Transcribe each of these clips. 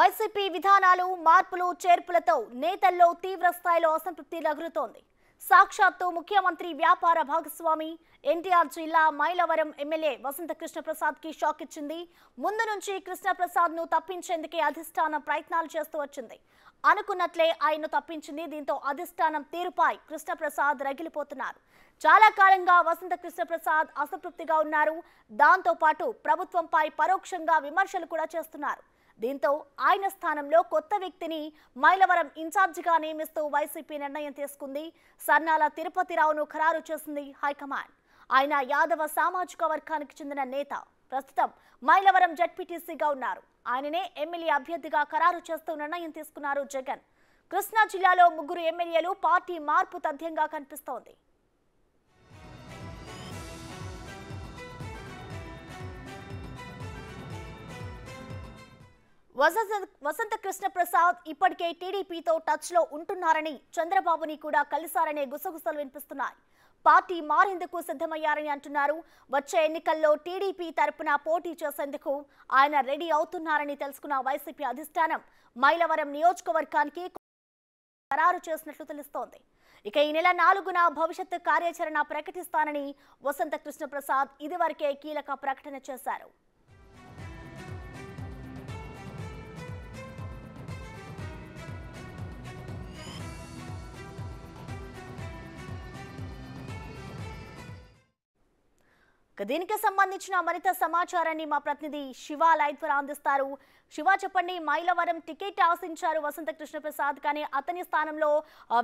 YCP విధానాలు మార్పులు చేర్పులతో నేతల్లో తీవ్ర స్థాయిలో అసంతృప్తి రగులుతోంది. సాక్షాత్తు ముఖ్యమంత్రి వ్యాపార భాగస్వామి ఎన్టీఆర్ జిల్లా మైలవరం ఎమ్మెల్యే వసంత కృష్ణప్రసాద్ కి షాక్ ఇచ్చింది. ముందు నుంచి కృష్ణప్రసాద్ ను తప్పించేందుకే అధిష్టానం ప్రయత్నాలు చేస్తూ వచ్చింది. అనుకున్నట్లే ఆయన్ను తప్పించింది. దీంతో అధిష్టానం తీరుపై కృష్ణప్రసాద్ రగిలిపోతున్నారు. చాలా కాలంగా వసంత కృష్ణప్రసాద్ అసంతృప్తిగా ఉన్నారు. దాంతో పాటు ప్రభుత్వంపై పరోక్షంగా విమర్శలు కూడా చేస్తున్నారు. దీంతో ఆయన స్థానంలో కొత్త వ్యక్తిని మైలవరం ఇన్ఛార్జిగా నియమిస్తూ వైసీపీ నిర్ణయం తీసుకుంది. సర్నాల తిరుపతిరావును ఖరారు చేసింది హైకమాండ్. ఆయన యాదవ సామాజిక వర్గానికి చెందిన నేత. ప్రస్తుతం మైలవరం జడ్పీటీసీగా ఉన్నారు. ఆయననే ఎమ్మెల్యే అభ్యర్థిగా ఖరారు చేస్తూ నిర్ణయం తీసుకున్నారు జగన్. కృష్ణా జిల్లాలో ముగ్గురు ఎమ్మెల్యేలు పార్టీ మార్పు తథ్యంగా కనిపిస్తోంది. వసంత కృష్ణప్రసాద్ ఇప్పటికే టీడీపీతో టచ్ లో ఉంటున్నారని, చంద్రబాబుని కూడా కలిశారనే గుసగుసలు వినిపిస్తున్నాయి. పార్టీ మారేందుకు సిద్ధమయ్యారని అంటున్నారు. వచ్చే ఎన్నికల్లో టీడీపీ తరపున పోటీ చేసేందుకు ఆయన రెడీ అవుతున్నారని తెలుసుకున్న వైసీపీ అధిష్టానం మైలవరం నియోజకవర్గానికి ఖరారు చేసినట్లు తెలుస్తోంది. ఇక ఈ నెల 4న భవిష్యత్తు కార్యాచరణ ప్రకటిస్తానని వసంత కృష్ణప్రసాద్ ఇదివరకే కీలక ప్రకటన చేశారు. దీనికి సంబంధించిన మరింత సమాచారాన్ని మా ప్రతినిధి శివ లైవ్ ద్వారా అందిస్తారు. శివ, చెప్పండి, మైలవరం టికెట్ ఆశించారు వసంత కృష్ణప్రసాద్, కానీ అతని స్థానంలో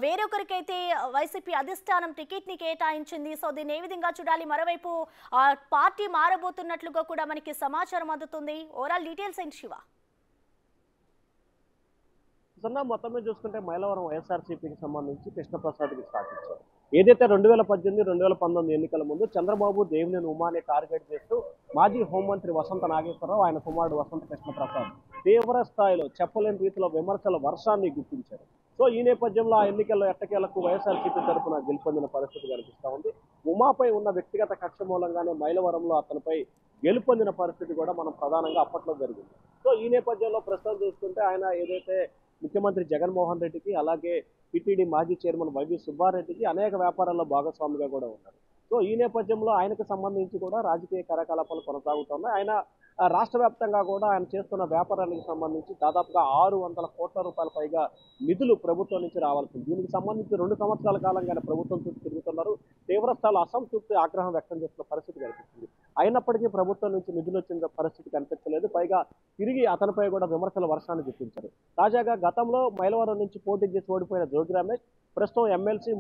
వేరొకరికైతే వైసీపీ అధిష్టానం టికెట్ ని కేటాయించింది. సో దీన్ని ఏ విధంగా చూడాలి? మరోవైపు పార్టీ మారబోతున్నట్లుగా కూడా మనకి సమాచారం అందుతుంది. ఓవరాల్ డీటెయిల్స్ ఏంటి శివ? మొత్తం మీద చూసుకుంటే మైలవరం వైఎస్ఆర్సీపీకి సంబంధించి కృష్ణప్రసాద్కి స్టార్ట్ ఇచ్చారు. ఏదైతే 2018, 2019 ఎన్నికల ముందు చంద్రబాబు దేవినేని ఉమాని టార్గెట్ చేస్తూ మాజీ హోంమంత్రి వసంత నాగేశ్వరరావు, ఆయన కుమారుడు వసంత కృష్ణప్రసాద్ తీవ్ర స్థాయిలో చెప్పలేని రీతిలో విమర్శల వర్షాన్ని గుర్తించారు. సో ఈ నేపథ్యంలో ఆ ఎన్నికల్లో ఎట్టకేలకు వైఎస్ఆర్సీపీ తరఫున గెలుపొందిన పరిస్థితి కనిపిస్తూ ఉంది. ఉమాపై ఉన్న వ్యక్తిగత కక్ష మూలంగానే మైలవరంలో అతనిపై గెలుపొందిన పరిస్థితి కూడా మనం ప్రధానంగా అప్పట్లో జరిగింది. సో ఈ నేపథ్యంలో ప్రస్తుతం చూసుకుంటే ఆయన ఏదైతే ముఖ్యమంత్రి జగన్మోహన్ రెడ్డికి, అలాగే టీటీడీ మాజీ చైర్మన్ వైవి సుబ్బారెడ్డికి అనేక వ్యాపారాల్లో భాగస్వామిగా కూడా ఉన్నారు. సో ఈ నేపథ్యంలో ఆయనకు సంబంధించి కూడా రాజకీయ కార్యకలాపాలు కొనసాగుతున్నాయి. ఆయన రాష్ట్ర వ్యాప్తంగా కూడా ఆయన చేస్తున్న వ్యాపారానికి సంబంధించి దాదాపుగా 600 కోట్ల రూపాయల పైగా నిధులు ప్రభుత్వం నుంచి రావాల్సింది. దీనికి సంబంధించి 2 సంవత్సరాల కాలంగా ఆయన ప్రభుత్వం చుట్టూ తిరుగుతున్నారు. తీవ్ర స్థాయిలో అసంతృప్తి, ఆగ్రహం వ్యక్తం చేస్తున్న పరిస్థితి కనిపిస్తుంది. అయినప్పటికీ ప్రభుత్వం నుంచి నిధులు వచ్చిన పరిస్థితి కనిపించలేదు. పైగా తిరిగి అతనిపై కూడా విమర్శల వర్షాన్ని గుర్తించారు. తాజాగా గతంలో మైలవరం నుంచి పోటీ చేసి ఓడిపోయిన జోగి రమేష్ ప్రస్తుతం ఎమ్మెల్సీ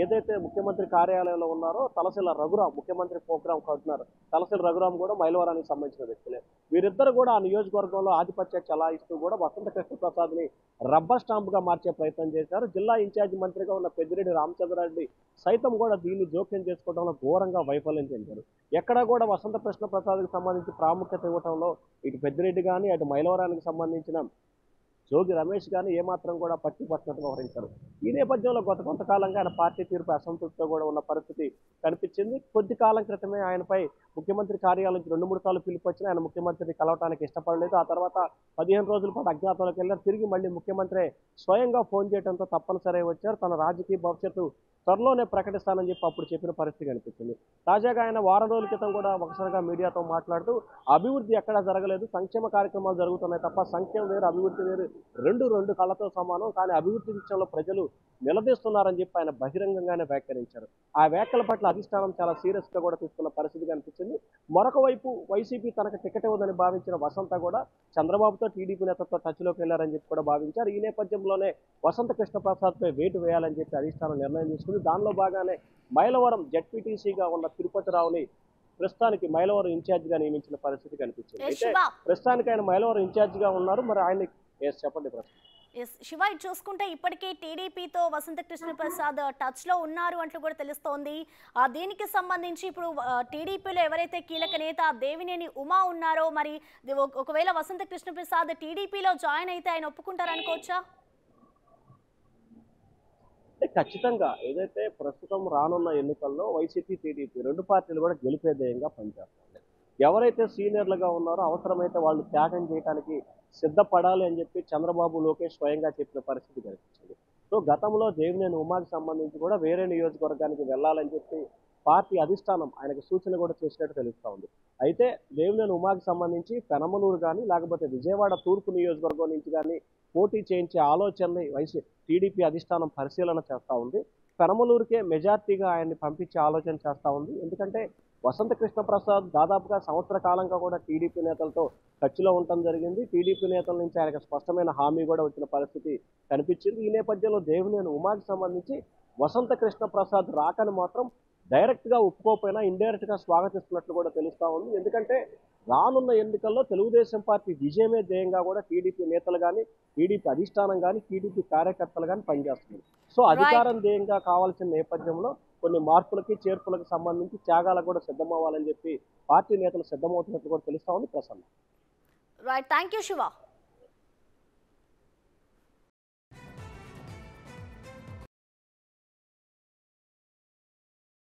ఏదైతే ముఖ్యమంత్రి కార్యాలయంలో ఉన్నారో తలసిల రఘురాం, ముఖ్యమంత్రి ప్రోగ్రాం కోఆర్డినేటర్ తలసిల రఘురాం కూడా మైలవరానికి సంబంధించిన వ్యక్తులే. వీరిద్దరు కూడా ఆ నియోజకవర్గంలో ఆధిపత్యం చలాయిస్తూ కూడా వసంత కృష్ణప్రసాద్ ని రబ్బర్ స్టాంప్ గా మార్చే ప్రయత్నం చేశారు. జిల్లా ఇన్ఛార్జి మంత్రిగా ఉన్న పెద్దిరెడ్డి రామచంద్రారెడ్డి సైతం కూడా దీన్ని జోక్యం చేసుకోవడంలో ఘోరంగా వైఫల్యం చెందారు. ఎక్కడా కూడా వసంత కృష్ణప్రసాద్కి సంబంధించి ప్రాముఖ్యత ఇవ్వడంలో ఇటు పెద్దిరెడ్డి కానీ, అటు మైలవరానికి సంబంధించిన జోగి రమేష్ కానీ ఏమాత్రం కూడా పట్టినట్టుగా వ్యవహరించారు. ఈ నేపథ్యంలో కొంతకాలంగా ఆయన పార్టీ తీరుపై అసంతృప్తితో కూడా ఉన్న పరిస్థితి కనిపించింది. కొద్ది కాలం క్రితమే ఆయనపై ముఖ్యమంత్రి కార్యాలయం నుంచి 2-3 సార్లు పిలుపు వచ్చినా ఆయన ముఖ్యమంత్రిని కలవటానికి ఇష్టపడలేదు. ఆ తర్వాత 15 రోజుల పాటు అజ్ఞాతంలోకి వెళ్ళారు. తిరిగి మళ్ళీ ముఖ్యమంత్రి స్వయంగా ఫోన్ చేయడంతో తప్పనిసరి వచ్చారు. తన రాజకీయ భవిష్యత్తు త్వరలోనే ప్రకటిస్తానని చెప్పి అప్పుడు చెప్పిన పరిస్థితి కనిపించింది. తాజాగా ఆయన వారం రోజుల క్రితం కూడా ఒకసారిగా మీడియాతో మాట్లాడుతూ అభివృద్ధి ఎక్కడా జరగలేదు, సంక్షేమ కార్యక్రమాలు జరుగుతున్నాయి తప్ప సంక్షేమం వేరు, అభివృద్ధి వేరు, రెండు కళ్ళతో సమానం, కానీ అభివృద్ధి విషయంలో ప్రజలు నిలదీస్తున్నారని చెప్పి ఆయన బహిరంగంగానే వ్యాఖ్యానించారు. ఆ వ్యాఖ్యల పట్ల అధిష్టానం చాలా సీరియస్ గా కూడా తీసుకున్న పరిస్థితి కనిపించింది. మరొక వైపు వైసీపీ తనకు టికెట్ ఇవ్వదని భావించిన వసంత కూడా చంద్రబాబుతో టీడీపీ నేతతో టచ్ లోకి వెళ్లారని చెప్పి కూడా భావించారు. ఈ నేపథ్యంలోనే వసంత కృష్ణప్రసాద్ పై వేటు వేయాలని చెప్పి అధిష్టానం నిర్ణయం తీసుకుంది. దానిలో భాగానే మైలవరం జడ్పీటీసీగా ఉన్న తిరుపతిరావుని ప్రస్తుతానికి మైలవరం ఇన్ఛార్జిగా నియమించిన పరిస్థితి కనిపించింది. అయితే ప్రస్తుతానికి ఆయన మైలవరం ఇన్ఛార్జిగా ఉన్నారు. మరి ఆయన చెప్పండి ప్రశ్న. శివ, చూసుకుంటే ఇప్పటికే టీడీపీతో వసంత కృష్ణప్రసాద్ టచ్ లో ఉన్నారు అంటూ కూడా తెలుస్తోంది. దీనికి సంబంధించి ఇప్పుడు టీడీపీలో ఎవరైతే కీలక నేత దేవినేని ఉమా ఉన్నారో, మరి ఒకవేళ వసంత కృష్ణప్రసాద్ టీడీపీలో జాయిన్ అయితే ఆయన ఒప్పుకుంటారనుకోవచ్చా? ఖచ్చితంగా ఏదైతే ప్రస్తుతం రానున్న ఎన్నికల్లో వైసీపీ, టీడీపీ 2 పార్టీలు కూడా గెలిపే ధ్యేయంగా పనిచేస్తాయి. ఎవరైతే సీనియర్లుగా ఉన్నారో అవసరమైతే వాళ్ళు త్యాగం చేయడానికి సిద్ధపడాలి అని చెప్పి చంద్రబాబు లోకేష్ స్వయంగా చెప్పిన పరిస్థితి కనిపించింది. సో గతంలో దేవినేని ఉమాకి సంబంధించి కూడా వేరే నియోజకవర్గానికి వెళ్ళాలని చెప్పి పార్టీ అధిష్టానం ఆయనకు సూచన కూడా చేసినట్టు తెలుస్తా ఉంది. అయితే దేవినేని ఉమాకి సంబంధించి పెనమలూరు కానీ లేకపోతే విజయవాడ తూర్పు నియోజకవర్గం నుంచి కానీ పోటీ చేయించే ఆలోచనని టీడీపీ అధిష్టానం పరిశీలన చేస్తూ ఉంది. పెనమలూరుకే మెజార్టీగా ఆయన్ని పంపించే ఆలోచన చేస్తూ ఉంది. ఎందుకంటే వసంత కృష్ణ ప్రసాద్ దాదాపుగా సంవత్సర కాలంగా కూడా టీడీపీ నేతలతో టచ్లో ఉండటం జరిగింది. టీడీపీ నేతల నుంచి ఆయనకు స్పష్టమైన హామీ కూడా వచ్చిన పరిస్థితి కనిపించింది. ఈ నేపథ్యంలో దేవినేని ఉమాకి సంబంధించి వసంత కృష్ణ ప్రసాద్ రాకని మాత్రం డైరెక్ట్ గా ఒప్పుకోకపోయినా ఇండైరెక్ట్ గా స్వాగతిస్తున్నట్లు కూడా తెలుస్తా ఉంది. ఎందుకంటే రానున్న ఎన్నికల్లో తెలుగుదేశం పార్టీ విజయమే ధ్యేయంగా కూడా టీడీపీ నేతలు కానీ టీడీపీ అధిష్టానం కానీ టీడీపీ కార్యకర్తలు కానీ పనిచేస్తుంది. సో అధికారం ధ్యేయంగా కావాల్సిన నేపథ్యంలో కొన్ని మార్పులకి చేర్పులకు సంబంధించి త్యాగాలకు కూడా సిద్ధమవ్వాలని చెప్పి పార్టీ నేతలు సిద్ధమవుతున్నట్లు కూడా తెలుస్తా ఉంది. Prasanna. Right, thank you Shiva.